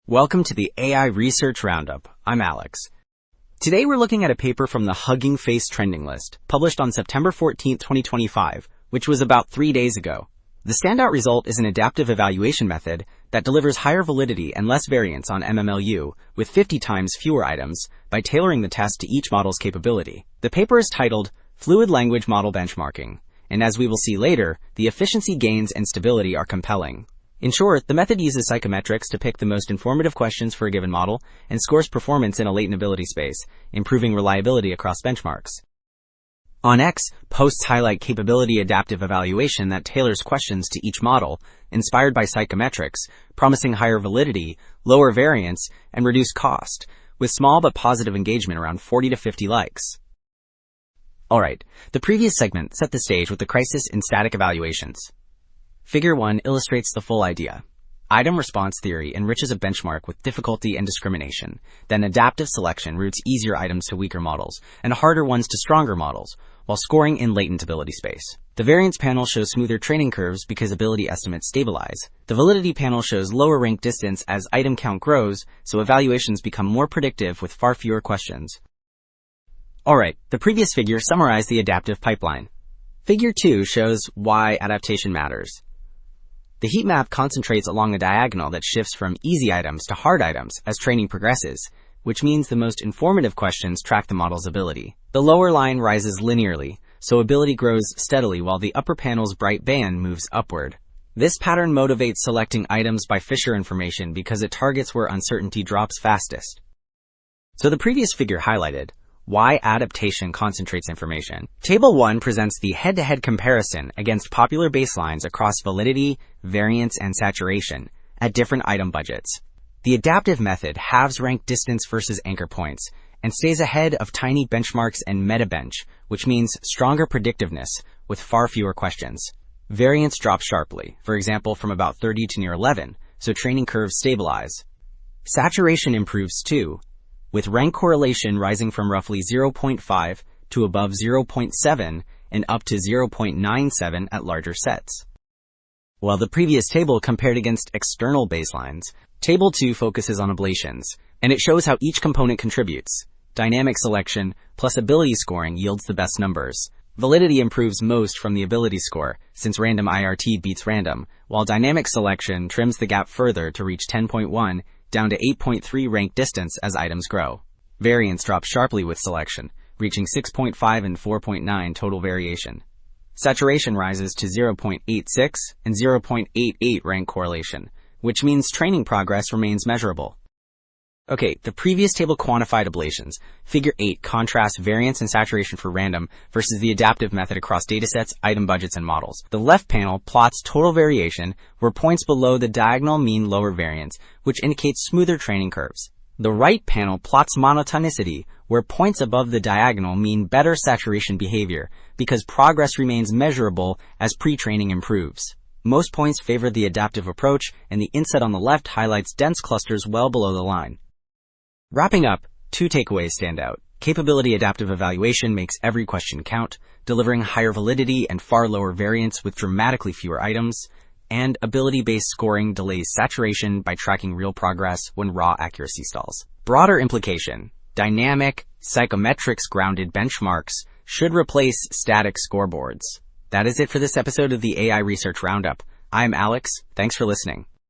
Welcome to the AI Research Roundup. I'm Alex. Today we're looking at a paper from the Hugging Face trending list, published on September 14, 2025, which was about 3 days ago. The standout result is an adaptive evaluation method that delivers higher validity and less variance on MMLU with 50 times fewer items by tailoring the test to each model's capability. The paper is titled Fluid Language Model Benchmarking, and as we will see later, the efficiency gains and stability are compelling. In short, the method uses psychometrics to pick the most informative questions for a given model and scores performance in a latent ability space, improving reliability across benchmarks. On X, posts highlight capability adaptive evaluation that tailors questions to each model, inspired by psychometrics, promising higher validity, lower variance, and reduced cost, with small but positive engagement around 40 to 50 likes. Alright, the previous segment set the stage with the crisis in static evaluations. Figure 1 illustrates the full idea. Item response theory enriches a benchmark with difficulty and discrimination. Then adaptive selection routes easier items to weaker models and harder ones to stronger models, while scoring in latent ability space. The variance panel shows smoother training curves because ability estimates stabilize. The validity panel shows lower rank distance as item count grows, so evaluations become more predictive with far fewer questions. Alright, the previous figure summarized the adaptive pipeline. Figure 2 shows why adaptation matters. The heat map concentrates along a diagonal that shifts from easy items to hard items as training progresses, which means the most informative questions track the model's ability. The lower line rises linearly, so ability grows steadily while the upper panel's bright band moves upward. This pattern motivates selecting items by Fisher information because it targets where uncertainty drops fastest. So the previous figure highlighted why adaptation concentrates information. Table 1 presents the head-to-head comparison against popular baselines across validity, variance, and saturation at different item budgets. The adaptive method halves rank distance versus anchor points and stays ahead of tiny benchmarks and meta-bench, which means stronger predictiveness with far fewer questions. Variance drops sharply, for example from about 30 to near 11, so training curves stabilize. Saturation improves too, with rank correlation rising from roughly 0.5 to above 0.7 and up to 0.97 at larger sets. While the previous table compared against external baselines, Table 2 focuses on ablations, and it shows how each component contributes. Dynamic selection plus ability scoring yields the best numbers. Validity improves most from the ability score, since random IRT beats random, while dynamic selection trims the gap further to reach 10.1, down to 8.3 rank distance as items grow. Variance drops sharply with selection, reaching 6.5 and 4.9 total variation. Saturation rises to 0.86 and 0.88 rank correlation, which means training progress remains measurable. Okay, the previous table quantified ablations. Figure 8 contrasts variance and saturation for random versus the adaptive method across datasets, item budgets, and models. The left panel plots total variation, where points below the diagonal mean lower variance, which indicates smoother training curves. The right panel plots monotonicity, where points above the diagonal mean better saturation behavior, because progress remains measurable as pre-training improves. Most points favor the adaptive approach, and the inset on the left highlights dense clusters well below the line. Wrapping up, 2 takeaways stand out. Capability adaptive evaluation makes every question count, delivering higher validity and far lower variance with dramatically fewer items, and ability-based scoring delays saturation by tracking real progress when raw accuracy stalls. Broader implication: dynamic, psychometrics-grounded benchmarks should replace static scoreboards. That is it for this episode of the AI Research Roundup. I'm Alex. Thanks for listening.